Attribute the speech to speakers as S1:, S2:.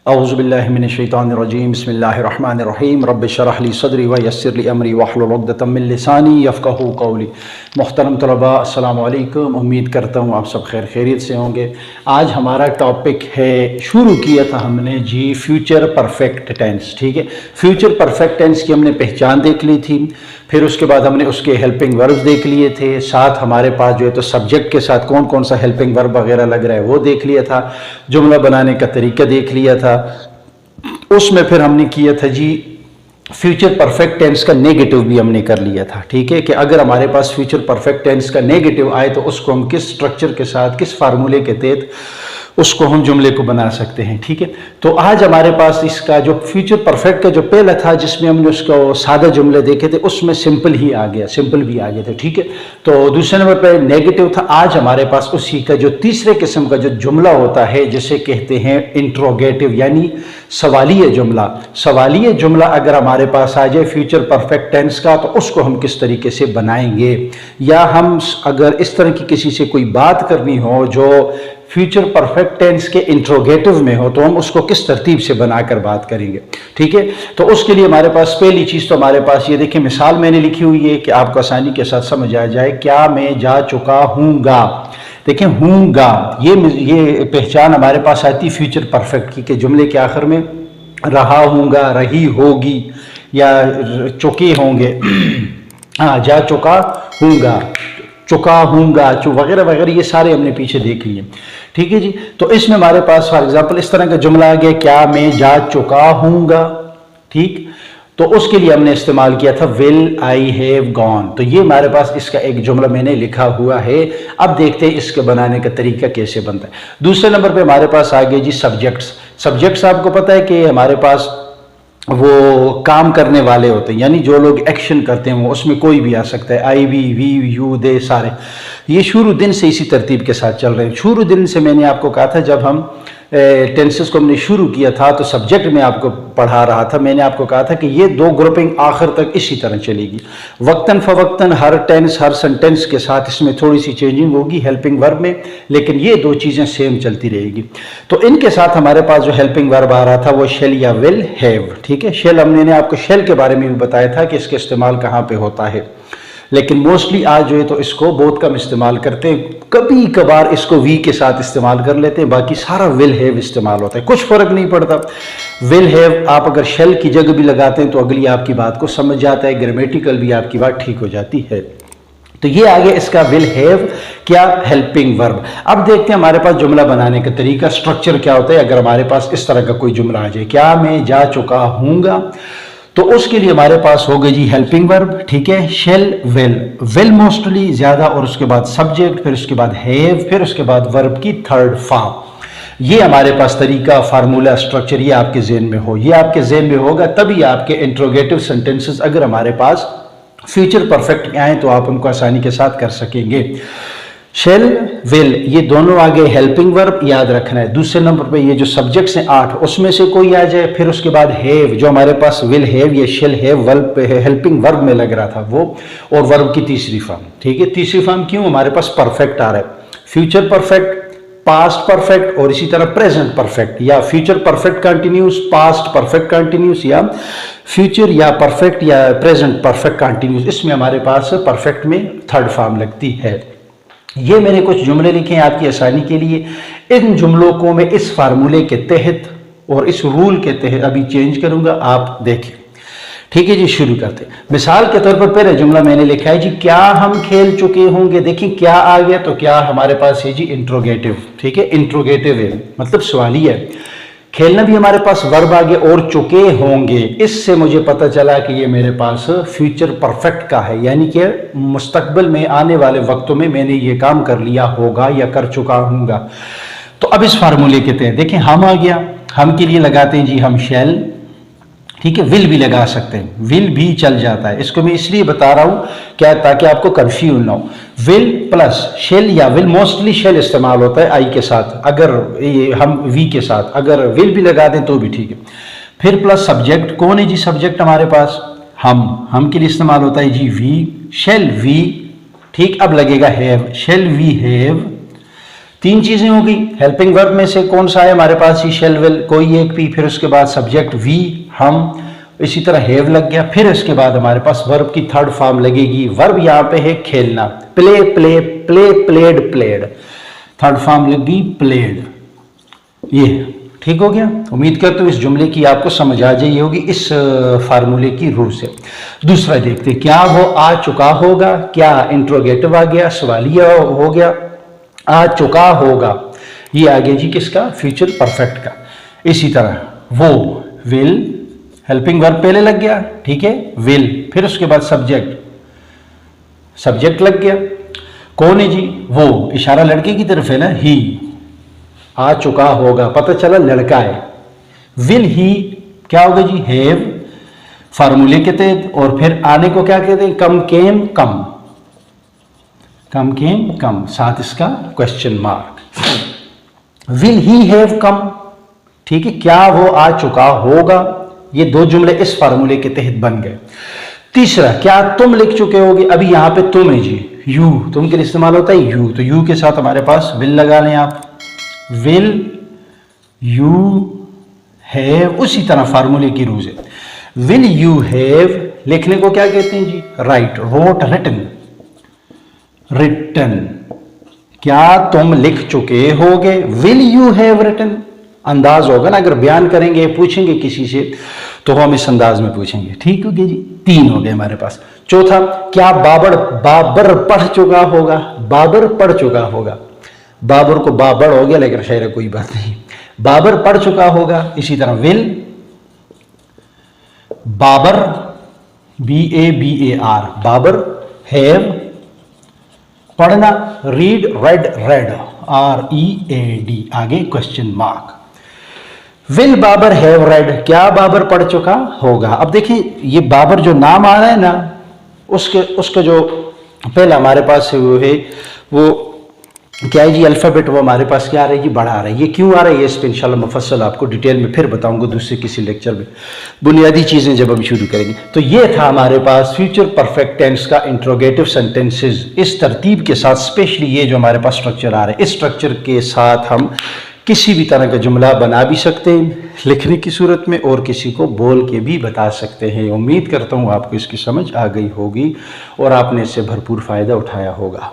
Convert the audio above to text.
S1: औज़ुबिल्लाहि मिनश्शैतानिर्रजीम बिस्मिल्लाहिर्रहमानिर्रहीम रब्बि शरह ली सदरी व यस्सिर ली अमरी वहलुल उक़दतम मिन लिसानी यफ़क़हू क़ौली। मोहतरम तलबा अस्सलामु अलैकुम, उम्मीद करता हूँ आप सब खैरियत से होंगे। आज हमारा टॉपिक है, शुरू किया था हमने जी फ्यूचर परफेक्ट टेंस। ठीक है, फ्यूचर परफेक्ट टेंस की हमने पहचान देख ली थी, फिर उसके बाद हमने उसके हेल्पिंग वर्ब्स देख लिए थे, साथ हमारे पास जो है तो सब्जेक्ट के साथ कौन कौन सा हेल्पिंग वर्ब वगैरह लग रहा है वो देख लिया था, जुमला बनाने का तरीका देख लिया था। उसमें फिर हमने किया था जी फ्यूचर परफेक्ट टेंस का नेगेटिव भी हमने कर लिया था। ठीक है, कि अगर हमारे पास फ्यूचर परफेक्ट टेंस का नेगेटिव आए तो उसको हम किस स्ट्रक्चर के साथ, किस फार्मूले के तहत उसको हम जुमले को बना सकते हैं। ठीक है, तो आज हमारे पास इसका जो फ्यूचर परफेक्ट का जो पहला था जिसमें हमने उसको सादा जुमले देखे थे, उसमें सिंपल ही आ गया, सिंपल भी आ गए थे। ठीक है, तो दूसरे नंबर पर नेगेटिव था। आज हमारे पास उसी का जो तीसरे किस्म का जो जुमला होता है जिसे कहते हैं इंट्रोगेटिव, यानी सवालिया जुमला। सवालिया जुमला अगर हमारे पास आ जाए फ्यूचर परफेक्ट टेंस का, तो उसको हम किस तरीके से बनाएंगे, या हम अगर इस तरह की किसी से कोई बात करनी हो जो फ्यूचर परफेक्ट टेंस के इंट्रोगेटिव में हो, तो हम उसको किस तरतीब से बनाकर बात करेंगे। ठीक है, तो उसके लिए हमारे पास पहली चीज़ तो हमारे पास ये देखिए, मिसाल मैंने लिखी हुई है कि आपको आसानी के साथ समझ आ जाए। क्या मैं जा चुका हूँगा, देखिए हूँगा, ये पहचान हमारे पास आती फ्यूचर परफेक्ट की, कि जुमले के आखिर में रहा हूँगा, रही होगी या चुके होंगे। हाँ, जा चुका हूँगा, चुका हूँगा, वगैरह वगैरह, ये सारे हमने पीछे देख लिए। ठीक है जी, तो इसमें हमारे पास फॉर एग्जांपल इस तरह का जुमला आ गया, क्या मैं जा चुका हूँगा। ठीक, तो उसके लिए हमने इस्तेमाल किया था विल आई हैव गॉन। तो ये हमारे पास इसका एक जुमला मैंने लिखा हुआ है। अब देखते हैं इसके बनाने का तरीका कैसे बनता है। दूसरे नंबर पे हमारे पास आ गए जी सब्जेक्ट्स। सब्जेक्ट्स आपको पता है कि हमारे पास वो काम करने वाले होते हैं, यानी जो लोग एक्शन करते हैं, वो उसमें कोई भी आ सकता है, आई, वी, यू, दे, सारे। ये शुरू दिन से इसी तरतीब के साथ चल रहे हैं। शुरू दिन से मैंने आपको कहा था, जब हम टेंसेस को हमने शुरू किया था तो सब्जेक्ट में आपको पढ़ा रहा था, मैंने आपको कहा था कि ये दो ग्रुपिंग आखिर तक इसी तरह चलेगी। वक्तन फवक्तन हर टेंस, हर सेंटेंस के साथ इसमें थोड़ी सी चेंजिंग होगी हेल्पिंग वर्ब में, लेकिन ये दो चीज़ें सेम चलती रहेगी। तो इनके साथ हमारे पास जो हेल्पिंग वर्ब आ रहा था वो शेल या विल हैव। ठीक है, शेल हमने आपको शेल के बारे में भी बताया था कि इसका इस्तेमाल कहाँ पर होता है, लेकिन मोस्टली आज जो है तो इसको बहुत कम इस्तेमाल करते हैं। कभी कभार इसको वी के साथ इस्तेमाल कर लेते हैं, बाकी सारा विल हैव इस्तेमाल होता है, कुछ फर्क नहीं पड़ता। विल हैव आप अगर शेल की जगह भी लगाते हैं तो अगली आपकी बात को समझ जाता है, ग्रामेटिकल भी आपकी बात ठीक हो जाती है। तो ये आगे इसका विल हैव क्या हेल्पिंग वर्ब। अब देखते हैं हमारे पास जुमला बनाने का तरीका, स्ट्रक्चर क्या होता है अगर हमारे पास इस तरह का कोई जुमला आ जाए, क्या मैं जा चुका हूँगा। तो उसके लिए हमारे पास हो गई जी हेल्पिंग वर्ब। ठीक है, शेल विल, विल मोस्टली ज्यादा, और उसके बाद सब्जेक्ट, फिर उसके बाद हैव, फिर उसके बाद वर्ब की थर्ड फॉर्म। ये हमारे पास तरीका, फार्मूला, स्ट्रक्चर ये आपके जेहन में हो, ये आपके जेहन में होगा तभी आपके इंट्रोगेटिव सेंटेंसेस अगर हमारे पास फ्यूचर परफेक्ट आए तो आप उनको आसानी के साथ कर सकेंगे। शेल विल ये दोनों आगे हेल्पिंग वर्ब याद रखना है। दूसरे नंबर पे ये जो सब्जेक्ट्स हैं 8, उसमें से कोई आ जाए, फिर उसके बाद हैव, जो हमारे पास विल हैव या shall have verb helping verb में लग रहा था वो, और वर्ब की तीसरी फॉर्म। ठीक है, तीसरी फॉर्म क्यों, हमारे पास परफेक्ट आ रहा है, फ्यूचर परफेक्ट, पास्ट परफेक्ट, और इसी तरह प्रेजेंट परफेक्ट, या future perfect continuous, past perfect continuous, या फ्यूचर या परफेक्ट या प्रेजेंट परफेक्ट कंटिन्यूस। इसमें हमारे पास परफेक्ट में थर्ड फॉर्म लगती है। ये मैंने कुछ जुमले लिखे हैं आपकी आसानी के लिए। इन जुमलों को मैं इस फार्मूले के तहत और इस रूल के तहत अभी चेंज करूंगा, आप देखें। ठीक है जी, शुरू करते हैं। मिसाल के तौर पर पहले जुमला मैंने लिखा है जी, क्या हम खेल चुके होंगे। देखिए क्या आ गया, तो क्या हमारे पास है जी इंट्रोगेटिव। ठीक है, इंट्रोगेटिव है मतलब सवालिया है। खेलना भी हमारे पास वर्ब आ गया, और चुके होंगे, इससे मुझे पता चला कि ये मेरे पास फ्यूचर परफेक्ट का है, यानी कि मुस्तकबिल में आने वाले वक्तों में मैंने ये काम कर लिया होगा या कर चुका हूँगा। तो अब इस फार्मूले के तहत देखिए हम आ गया, हम के लिए लगाते हैं जी हम शेल। ठीक है, विल भी लगा सकते हैं, विल भी चल जाता है। इसको मैं इसलिए बता रहा हूँ क्या, ताकि आपको कंफ्यूज ना हो। विल प्लस शेल या विल, मोस्टली शेल इस्तेमाल होता है आई के साथ, अगर ये हम वी के साथ अगर विल भी लगा दें तो भी ठीक है। फिर प्लस सब्जेक्ट, कौन है जी सब्जेक्ट हमारे पास, हम के लिए इस्तेमाल होता है जी वी, शेल वी। ठीक, अब लगेगा हैव, शेल वी हैव। तीन चीजें हो गई। हेल्पिंग वर्ब में से कौन सा है हमारे पास? ही, शेल, विल, कोई एक भी, फिर उसके बाद सब्जेक्ट वी, हम, इसी तरह हैव लग गया। फिर इसके बाद हमारे पास वर्ब की थर्ड फॉर्म लगेगी। वर्ब यहाँ पे है खेलना, play, play, play, played, played, third form लगी प्लेड। ये ठीक हो गया। उम्मीद करता हूँ इस जुमले की आपको समझ आ जाइए होगी इस फार्मूले की रूह से। दूसरा देखते, क्या वो आ चुका होगा? क्या इंट्रोगेटिव आ गया, सवालिया हो गया, आ चुका होगा, ये आ गया जी किसका? फ्यूचर परफेक्ट का। इसी तरह वो, विल, हेल्पिंग वर्ब पहले लग गया, ठीक है, विल, फिर उसके बाद सब्जेक्ट लग गया। कौन है जी? वो, इशारा लड़के की तरफ है ना, ही, आ चुका होगा, पता चला लड़का है। विल ही क्या होगा जी? हैव, फार्मूले के तहत। और फिर आने को क्या कहते हैं? कम, केम, कम, कम, केम, कम, साथ इसका question mark. Will he have come, ठीक है, क्या वो आ चुका होगा। ये दो जुमले इस फार्मूले के तहत बन गए। तीसरा, क्या तुम लिख चुके होगे? अभी यहां पे तुम है जी, यू, तुम के लिए इस्तेमाल होता है यू, तो यू के साथ हमारे पास विल लगा लें आप। विल यू हैव, उसी तरह फार्मूले की रूज है। विल यू हैव लिखने को क्या कहते हैं जी? राइट, रोट, रिटन, रिटन, क्या तुम लिख चुके होगे? Will you have written. अंदाज होगा ना, अगर बयान करेंगे, पूछेंगे किसी से, तो हम इस अंदाज में पूछेंगे। ठीक हो गया जी, तीन हो गए हमारे पास। चौथा, क्या बाबर पढ़ चुका होगा? बाबर पढ़ चुका होगा, बाबर को बाबर हो गया लेकिन खैर कोई बात नहीं, बाबर पढ़ चुका होगा। इसी तरह will, Babar, BABAR, Babar, have, पढ़ना, रीड, रेड, READ, आगे question mark. Will Babar have read, क्या बाबर पढ़ चुका होगा। अब देखिए ये बाबर जो नाम आ रहा है ना, उसका जो पहला हमारे पास है वो क्या है जी? अल्फाबेट, वो हमारे पास क्या आ रहा है जी? बड़ा आ रहा है। ये क्यों आ रहा है? ये इस पर इंशाल्लाह मुफस्सल आपको डिटेल में फिर बताऊंगा दूसरे किसी लेक्चर में, बुनियादी चीजें जब हम शुरू करेंगे। तो ये था हमारे पास फ्यूचर परफेक्ट टेंस का इंट्रोगेटिव सेंटेंसेस इस तरतीब के साथ। स्पेशली ये जो हमारे पास स्ट्रक्चर आ रहा है, इस स्ट्रक्चर के साथ हम किसी भी तरह का जुमला बना भी सकते हैं लिखने की सूरत में, और किसी को बोल के भी बता सकते हैं। उम्मीद करता हूँ आपको इसकी समझ आ गई होगी और आपने इससे भरपूर फ़ायदा उठाया होगा।